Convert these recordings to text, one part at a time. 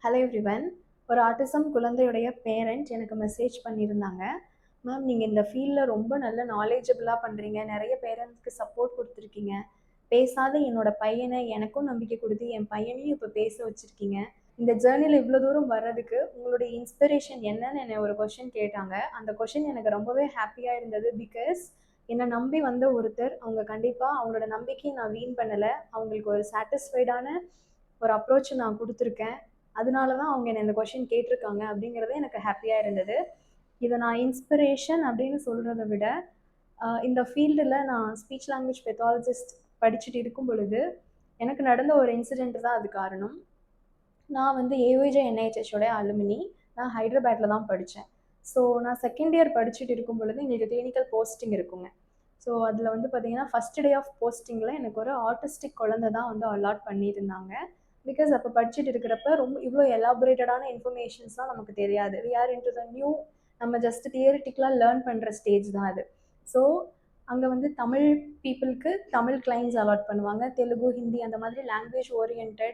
Hello everyone. ஒரு autism குழந்தையுடைய parent எனக்கு மெசேஜ் பண்ணியிருந்தாங்க. மேம், நீங்கள் இந்த ஃபீல்டில் ரொம்ப நல்ல நாலேஜபிளாக பண்ணுறீங்க, நிறைய பேரண்ட்ஸ்க்கு சப்போர்ட் கொடுத்துருக்கீங்க. பேசாத என்னோட பையனை எனக்கும் நம்பிக்கை கொடுத்து என் பையனையும் இப்போ பேச வச்சுருக்கீங்க. இந்த ஜேர்னியில் இவ்வளோ தூரம் வர்றதுக்கு உங்களுடைய இன்ஸ்பிரேஷன் என்னன்னு என்னை ஒரு கொஷின் கேட்டாங்க. அந்த கொஷின் எனக்கு ரொம்பவே ஹாப்பியாக இருந்தது. பிகாஸ் என்னை நம்பி வந்த ஒருத்தர், அவங்க கண்டிப்பாக அவங்களோட நம்பிக்கையை நான் வீண் பண்ணலை. அவங்களுக்கு ஒரு சாட்டிஸ்ஃபைடான ஒரு அப்ரோச் நான் கொடுத்துருக்கேன். அதனால தான் அவங்க என்ன இந்த கொஷின் கேட்டிருக்காங்க அப்படிங்கிறது எனக்கு ஹாப்பியாக இருந்தது. இதை நான் இன்ஸ்பிரேஷன் அப்படின்னு சொல்கிறத விட, இந்த ஃபீல்டில் நான் ஸ்பீச் லாங்குவேஜ் பெத்தாலஜிஸ்ட் படிச்சுட்டு இருக்கும் பொழுது எனக்கு நடந்த ஒரு இன்சிடெண்ட் தான் அது காரணம். நான் வந்து ஏவிஜே என்ஐஹெச்ஓடைய அலுமினி. நான் ஹைதராபாத்தில் தான் படித்தேன். ஸோ நான் செகண்ட் இயர் படிச்சுட்டு இருக்கும் பொழுது எங்களுக்கு கிளினிக்கல் போஸ்டிங் இருக்குங்க. ஸோ அதில் வந்து பார்த்தீங்கன்னா ஃபஸ்ட் டே ஆஃப் போஸ்டிங்கில் எனக்கு ஒரு ஆட்டிஸ்டிக் குழந்தை தான் வந்து அலாட் பண்ணியிருந்தாங்க. பிகாஸ் அப்போ படிச்சுட்டு இருக்கிறப்ப ரொம்ப இவ்வளோ எலாபரேட்டடான இன்ஃபர்மேஷன்ஸ்லாம் நமக்கு தெரியாது. We are into the new, நம்ம ஜஸ்ட் தியரிட்டிக்கலாக லேர்ன் பண்ணுற ஸ்டேஜ் தான் அது. ஸோ அங்கே வந்து தமிழ் பீப்புளுக்கு தமிழ் கிளைண்ட்ஸ் அலாட் பண்ணுவாங்க, தெலுங்கு, ஹிந்தி அந்த மாதிரி லாங்குவேஜ் ஓரியன்ட்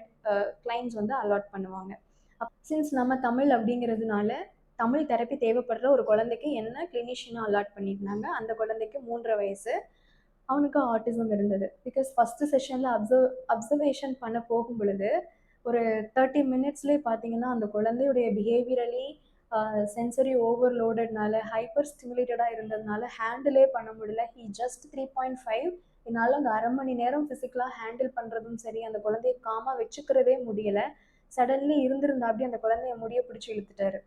கிளைண்ட்ஸ் வந்து அலாட் பண்ணுவாங்க. சின்ஸ் நம்ம தமிழ் அப்படிங்கிறதுனால தமிழ் தெரப்பி தேவைப்படுற ஒரு குழந்தைக்கு என்ன கிளினிஷியனாக அலாட் பண்ணியிருந்தாங்க. அந்த குழந்தைக்கு 3.5 வயசு. அவனுக்கு ஆட்டிசம் இருந்தது. பிகாஸ் ஃபஸ்ட்டு செஷனில் அப்சர்வேஷன் பண்ண போகும் பொழுது ஒரு 30 மினிட்ஸ்லேயே பார்த்தீங்கன்னா அந்த குழந்தையுடைய பிஹேவியரலி சென்சரி ஓவர்லோடட்னால ஹைப்பர் ஸ்டிமுலேட்டடாக இருந்ததுனால ஹேண்டிலே பண்ண முடியல. He just 3.5. என்னால் அந்த அரை மணி நேரம் ஃபிசிக்கலாக ஹேண்டில் பண்ணுறதும் சரி, அந்த குழந்தைய காமாக வச்சுக்கிறதே முடியலை. சடன்லி இருந்திருந்தா அப்படி அந்த குழந்தைய முடிய பிடிச்சி இழுத்துட்டாரு.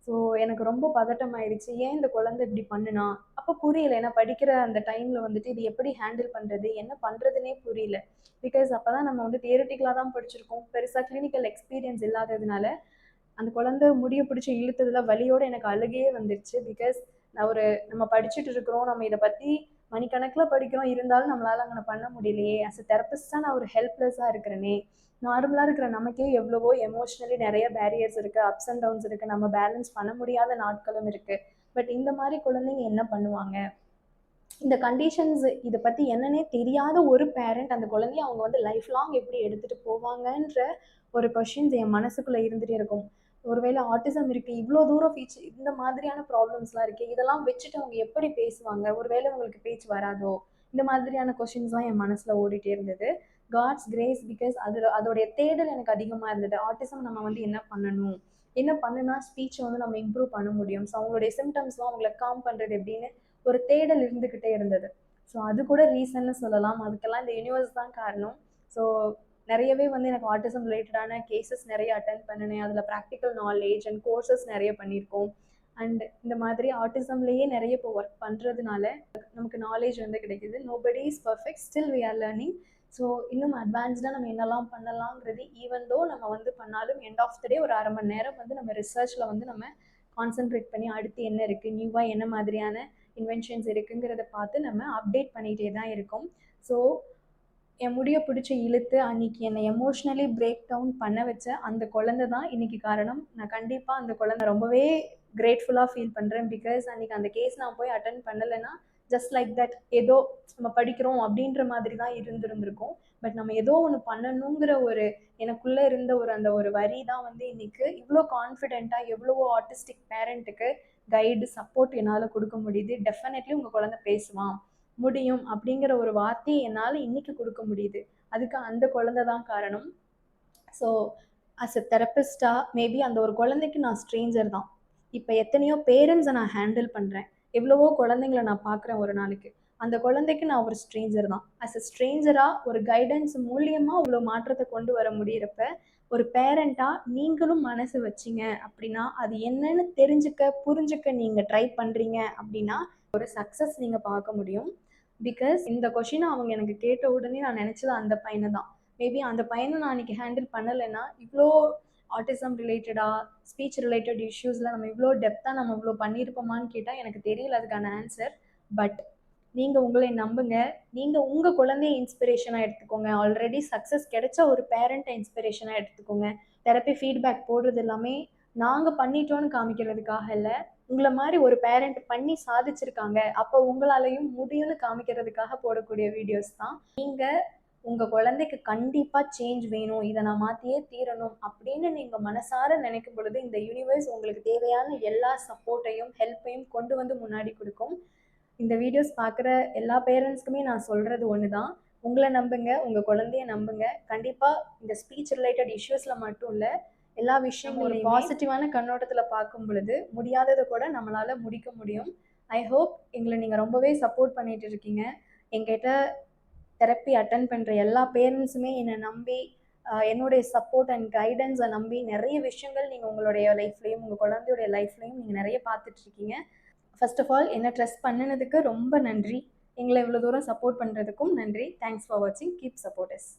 ஸோ எனக்கு ரொம்ப பதட்டம் ஆயிடுச்சு. ஏன் இந்த குழந்தை இப்படி பண்ணுனா? அப்போ புரியல. ஏன்னா படிக்கிற அந்த டைமில் வந்துட்டு இது எப்படி ஹேண்டில் பண்ணுறது, என்ன பண்ணுறதுனே புரியல. பிகாஸ் அப்போ தான் நம்ம வந்து தியரிட்டிக்கலாக தான் படிச்சிருக்கோம். பெருசாக கிளினிக்கல் எக்ஸ்பீரியன்ஸ் இல்லாததுனால அந்த குழந்தை முடிய பிடிச்சி இழுத்ததுல வலியோடு எனக்கு அழுகையே வந்துடுச்சு. பிகாஸ் நம்ம படிச்சுட்டு இருக்கிறோம், நம்ம இதை பற்றி மணிக்கணக்கில் படிக்கிறோம், இருந்தாலும் நம்மளால் அங்கே பண்ண முடியலையே. அஸ் அ தெரப்பிஸ்டாக நான் ஒரு ஹெல்ப்லெஸ்ஸாக இருக்கிறேனே. நார்மலாக இருக்கிற நமக்கே எவ்வளவோ எமோஷ்னலி நிறைய பேரியர்ஸ் இருக்குது, அப்ஸ் அண்ட் டவுன்ஸ் இருக்குது, நம்ம பேலன்ஸ் பண்ண முடியாத நாட்களும் இருக்குது. பட் இந்த மாதிரி குழந்தைங்க என்ன பண்ணுவாங்க? இந்த கண்டிஷன்ஸ் இதை பற்றி என்னன்னே தெரியாத ஒரு பேரண்ட் அந்த குழந்தைய அவங்க வந்து லைஃப் லாங் எப்படி எடுத்துகிட்டு போவாங்கன்ற ஒரு கொஷின்ஸ் என் மனசுக்குள்ளே இருந்துகிட்டே இருக்கும். ஒருவேளை ஆட்டிசம் இருக்குது, இவ்வளோ தூரம் இந்த மாதிரியான ப்ராப்ளம்ஸ்லாம் இருக்குது, இதெல்லாம் வச்சுட்டு அவங்க எப்படி பேசுவாங்க? ஒருவேளை உங்களுக்கு பேச்சு வராதோ? இந்த மாதிரியான கொஷின்ஸ்லாம் என் மனசில் ஓடிட்டே இருந்தது. காட்ஸ் கிரேஸ், பிகாஸ் அதோடைய தேடல் எனக்கு அதிகமாக இருந்தது. ஆட்டிசம் நம்ம வந்து என்ன பண்ணணும், என்ன பண்ணுனா ஸ்பீச்சை வந்து நம்ம இம்ப்ரூவ் பண்ண முடியும், ஸோ அவங்களுடைய சிம்டம்ஸ்லாம் அவங்கள காம் பண்ணுறது எப்படின்னு ஒரு தேடல் இருந்துக்கிட்டே இருந்தது. ஸோ அது கூட ரீசன்னு சொல்லலாம். அதுக்கெல்லாம் இந்த யூனிவர்ஸ் தான் காரணம். ஸோ நிறையவே வந்து எனக்கு ஆட்டிசம் ரிலேட்டடான கேசஸ் நிறைய அட்டென்ட் பண்ணினேன். அதில் ப்ராக்டிக்கல் நாலேஜ் அண்ட் கோர்சஸ் நிறைய பண்ணியிருக்கோம். அண்ட் இந்த மாதிரி ஆட்டிசம்லேயே நிறைய இப்போ ஒர்க் பண்ணுறதுனால நமக்கு நாலேஜ் வந்து கிடைக்குது. Nobody is perfect, still we are learning. So இன்னும் அட்வான்ஸ்டாக நம்ம என்னெல்லாம் பண்ணலாங்கிறது, ஈவன் தோ நம்ம வந்து பண்ணாலும் எண்ட் ஆஃப் த டே ஒரு 1/2 மணி நேரம் வந்து நம்ம ரிசர்ச்சில் வந்து நம்ம கான்சென்ட்ரேட் பண்ணி அடுத்து என்ன இருக்குது, நியூவாக என்ன மாதிரியான இன்வென்ஷன்ஸ் இருக்குங்கிறத பார்த்து நம்ம அப்டேட் பண்ணிகிட்டே தான் இருக்கோம். ஸோ என் முடிய பிடிச்சி இழுத்து அன்றைக்கி என்னை எமோஷ்னலி பிரேக் டவுன் பண்ண வச்ச அந்த குழந்தை தான் இன்றைக்கி காரணம். நான் கண்டிப்பாக அந்த குழந்தை ரொம்பவே கிரேட்ஃபுல்லாக ஃபீல் பண்ணுறேன். பிகாஸ் அன்றைக்கி அந்த கேஸ் நான் போய் அட்டன் பண்ணலைன்னா ஜஸ்ட் லைக் தட் ஏதோ நம்ம படிக்கிறோம் அப்படின்ற மாதிரி தான் இருந்திருந்திருக்கும். பட் நம்ம ஏதோ ஒன்று பண்ணணுங்கிற ஒரு எனக்குள்ளே இருந்த அந்த ஒரு வரி தான் வந்து இன்றைக்கி இவ்வளோ கான்ஃபிடென்ட்டாக எவ்வளவோ ஆர்டிஸ்டிக் பேரண்ட்டுக்கு கைடு சப்போர்ட் என்னால் கொடுக்க முடியுது. டெஃபினெட்லி உங்கள் குழந்தை பேசுவான், முடியும் அப்படிங்கிற ஒரு வார்த்தையை என்னால் இன்னைக்கு கொடுக்க முடியுது. அதுக்கு அந்த குழந்தை தான் காரணம். ஸோ அஸ் அ தெரப்பிஸ்டாக மேபி அந்த ஒரு குழந்தைக்கு நான் ஸ்ட்ரேஞ்சர் தான். இப்போ எத்தனையோ பேரண்ட்ஸை நான் ஹேண்டில் பண்ணுறேன், எவ்வளவோ குழந்தைங்களை நான் பார்க்குறேன் ஒரு நாளைக்கு. அந்த குழந்தைக்கு நான் ஒரு ஸ்ட்ரேஞ்சர் தான். அஸ் அ ஸ்ட்ரேஞ்சராக ஒரு கைடன்ஸ் மூலியமாக அவ்வளோ மாற்றத்தை கொண்டு வர முடியிறப்ப ஒரு பேரண்ட்டாக நீங்களும் மனசு வச்சிங்க அப்படின்னா, அது என்னன்னு தெரிஞ்சுக்க புரிஞ்சுக்க நீங்கள் ட்ரை பண்ணுறீங்க அப்படின்னா ஒரு சக்ஸஸ் நீங்கள் பார்க்க முடியும். பிகாஸ் இந்த கொஷினை அவங்க எனக்கு கேட்ட உடனே நான் நினச்சது அந்த பையனை தான். மேபி அந்த பையனை நான் அன்றைக்கி ஹேண்டில் பண்ணலைன்னா இவ்வளோ ஆட்டிசம் ரிலேட்டடாக ஸ்பீச் ரிலேட்டட் இஷ்யூஸில் நம்ம இவ்வளோ டெப்த்தாக நம்ம இவ்வளோ பண்ணியிருப்போமான்னு கேட்டால் எனக்கு தெரியல அதுக்கான ஆன்சர். பட் நீங்கள் உங்களை நம்புங்க. நீங்கள் உங்கள் குழந்தைய இன்ஸ்பிரேஷனாக எடுத்துக்கோங்க. ஆல்ரெடி சக்ஸஸ் கிடைச்ச ஒரு பேரண்ட்டை இன்ஸ்பிரேஷனாக எடுத்துக்கோங்க. தெரப்பி ஃபீட்பேக் போடுறது எல்லாமே நாங்கள் பண்ணிட்டோன்னு காமிக்கிறதுக்காக இல்லை, உங்களை மாதிரி ஒரு பேரண்ட் பண்ணி சாதிச்சிருக்காங்க, அப்போ உங்களாலையும் முடியும்னு காமிக்கிறதுக்காக போடக்கூடிய வீடியோஸ் தான். நீங்கள் உங்கள் குழந்தைக்கு கண்டிப்பாக சேஞ்ச் வேணும், இதை நான் மாற்றியே தீரணும் அப்படின்னு நீங்கள் மனசார நினைக்கும் பொழுது இந்த யூனிவர்ஸ் உங்களுக்கு தேவையான எல்லா சப்போர்ட்டையும் ஹெல்ப்பையும் கொண்டு வந்து முன்னாடி கொடுக்கும். இந்த வீடியோஸ் பார்க்குற எல்லா பேரண்ட்ஸ்க்குமே நான் சொல்கிறது ஒன்று தான், உங்களை நம்புங்க, உங்கள் குழந்தைய நம்புங்க. கண்டிப்பாக இந்த ஸ்பீச் ரிலேட்டட் இஷ்யூஸில் மட்டும் இல்லை, எல்லா விஷயங்களும் ஒரு பாசிட்டிவான கண்ணோட்டத்தில் பார்க்கும் பொழுது முடியாததை கூட நம்மளால் முடிக்க முடியும். ஐ ஹோப் எங்களை நீங்கள் ரொம்பவே சப்போர்ட் பண்ணிட்டு இருக்கீங்க. என்கிட்ட தெரப்பி அட்டன் பண்ணுற எல்லா பேரண்ட்ஸுமே என்னை நம்பி என்னுடைய சப்போர்ட் அண்ட் கைடன்ஸை நம்பி நிறைய விஷயங்கள் நீங்கள் உங்களுடைய லைஃப்லையும் உங்கள் குழந்தையுடைய லைஃப்லையும் நீங்கள் நிறைய பார்த்துட்ருக்கீங்க. ஃபர்ஸ்ட் ஆஃப் ஆல் என்னை ட்ரஸ்ட் பண்ணினதுக்கு ரொம்ப நன்றி. எங்களை இவ்வளோ தூரம் சப்போர்ட் பண்ணுறதுக்கும் நன்றி. தேங்க்ஸ் ஃபார் வாட்சிங். Keep support us.